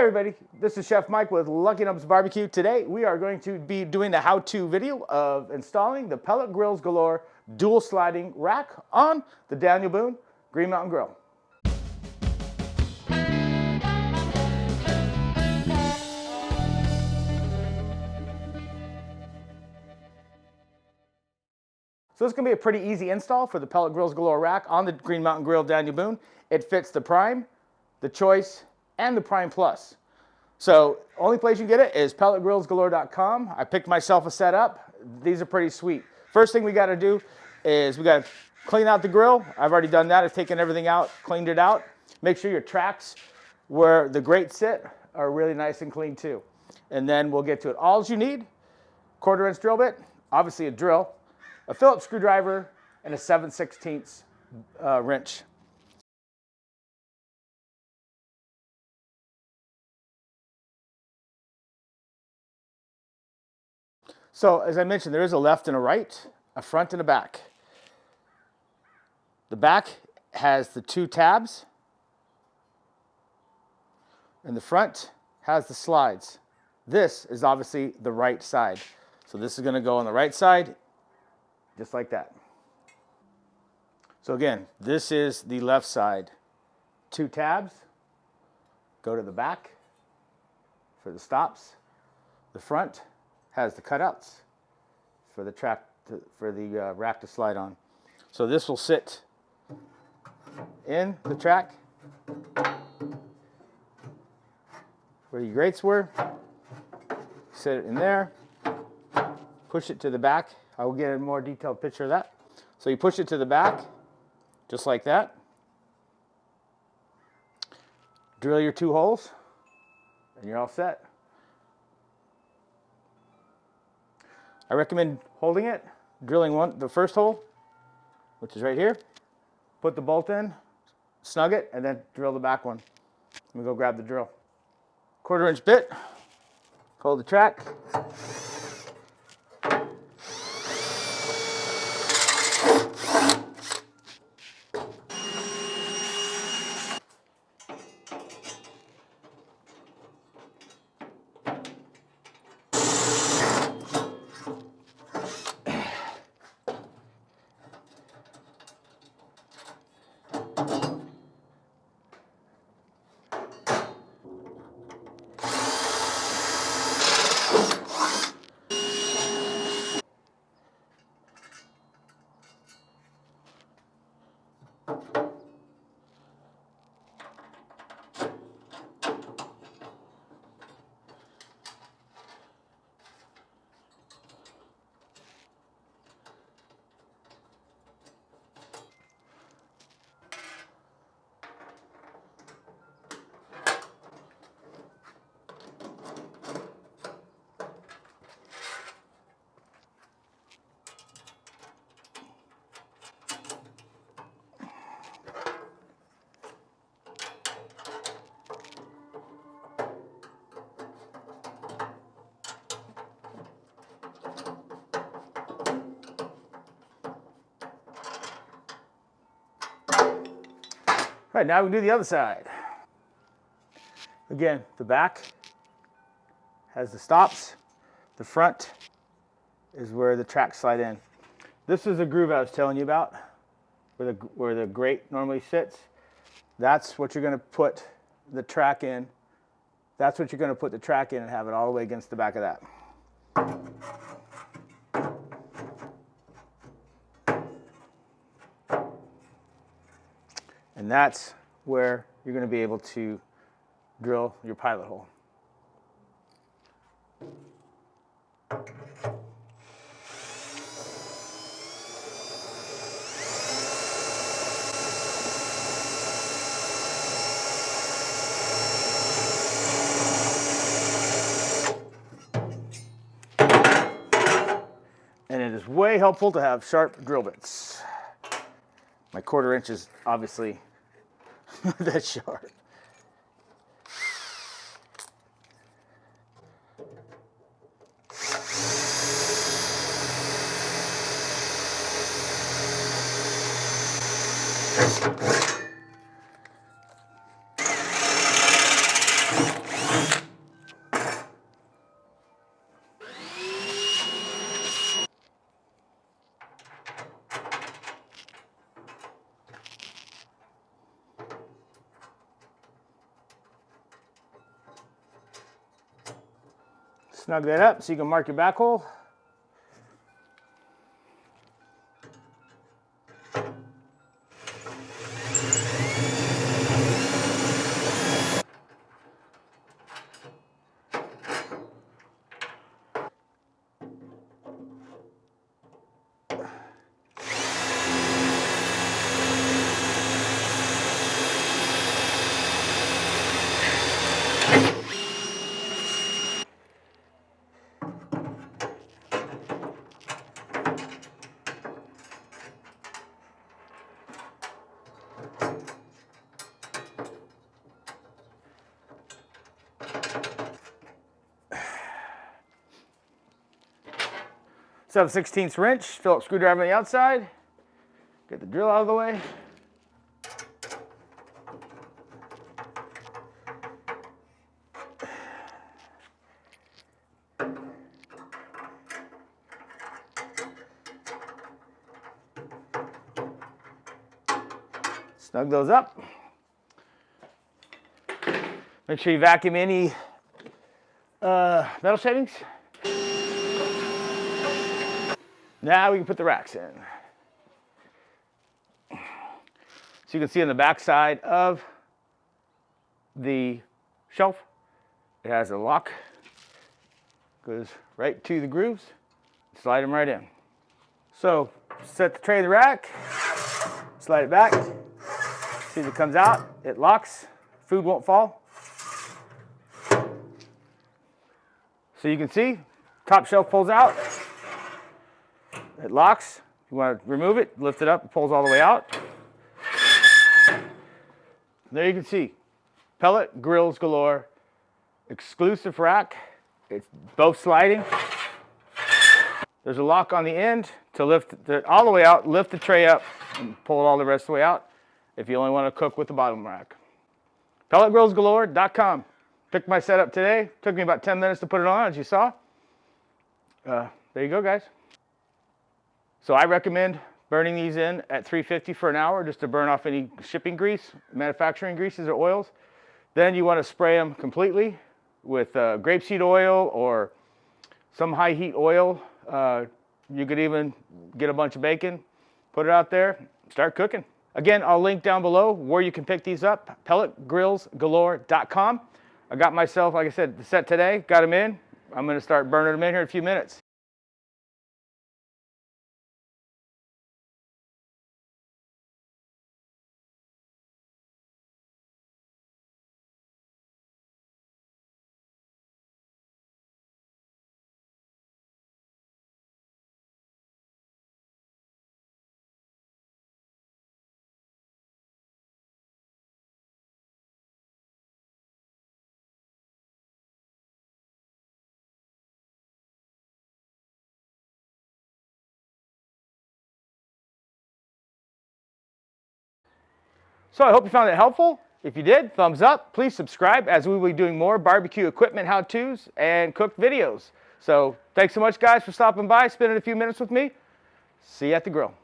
everybody, this is Chef Mike with Lucky Nubs Barbecue. Today we are going to be doing the how-to video of installing the Pellet Grills Galore dual sliding rack on the Daniel Boone Green Mountain Grill. So this is going to be a pretty easy install for the Pellet Grills Galore rack on the Green Mountain Grill Daniel Boone. It fits the Prime, the Choice, and the Prime Plus. So only place you can get it is pelletgrillsgalore.com. I picked myself a set up. These are pretty sweet. First thing we got to do is we got to clean out the grill. I've already done that. I've taken everything out, cleaned it out. Make sure your tracks where the grates sit are really nice and clean too. And then we'll get to it. All you need, 1/4 inch drill bit, obviously a drill, a Phillips screwdriver, and a 7/16 wrench. So as I mentioned, there is a left and a right, a front and a back. The back has the 2 tabs, and the front has the slides. This is obviously the right side. So this is going to go on the right side, just like that. So again, this is the left side. 2 tabs, go to the back for the stops. The front has the cutouts for the rack to slide on. So this will sit in the track where your grates were. Set it in there. Push it to the back. I will get a more detailed picture of that. So you push it to the back, just like that. Drill your 2 holes, and you're all set. I recommend holding it, drilling the first hole, which is right here. Put the bolt in, snug it, and then drill the back one. Let me go grab the drill. 1/4 inch bit, hold the track. All right, now we can do the other side. Again, the back has the stops. The front is where the tracks slide in. This is the groove I was telling you about, where the grate normally sits. That's what you're going to put the track in. That's what you're going to put the track in and have it all the way against the back of that. And that's where you're going to be able to drill your pilot hole. And it is way helpful to have sharp drill bits. My 1/4 inch is obviously that sharp. Snug that up so you can mark your back hole. So 7/16 wrench, Phillips screwdriver on the outside. Get the drill out of the way. Snug those up. Make sure you vacuum any metal shavings. Now we can put the racks in. So you can see on the back side of the shelf, it has a lock. Goes right to the grooves. Slide them right in. So set the tray of the rack, slide it back. See if it comes out, it locks, food won't fall. So you can see, top shelf pulls out. It locks. If you want to remove it, lift it up, it pulls all the way out. There you can see, Pellet Grills Galore, exclusive rack. It's both sliding. There's a lock on the end to lift it all the way out, lift the tray up, and pull it all the rest of the way out if you only want to cook with the bottom rack. PelletGrillsGalore.com. Picked my setup today. Took me about 10 minutes to put it on, as you saw. There you go, guys. So I recommend burning these in at 350 for an hour just to burn off any shipping grease, manufacturing greases or oils. Then you want to spray them completely with grapeseed oil or some high heat oil. You could even get a bunch of bacon, put it out there, start cooking. Again, I'll link down below where you can pick these up, PelletGrillsGalore.com. I got myself, like I said, the set today, got them in. I'm going to start burning them in here in a few minutes. So I hope you found it helpful. If you did, thumbs up. Please subscribe as we will be doing more barbecue equipment how-tos and cooked videos. So thanks so much, guys, for stopping by, spending a few minutes with me. See you at the grill.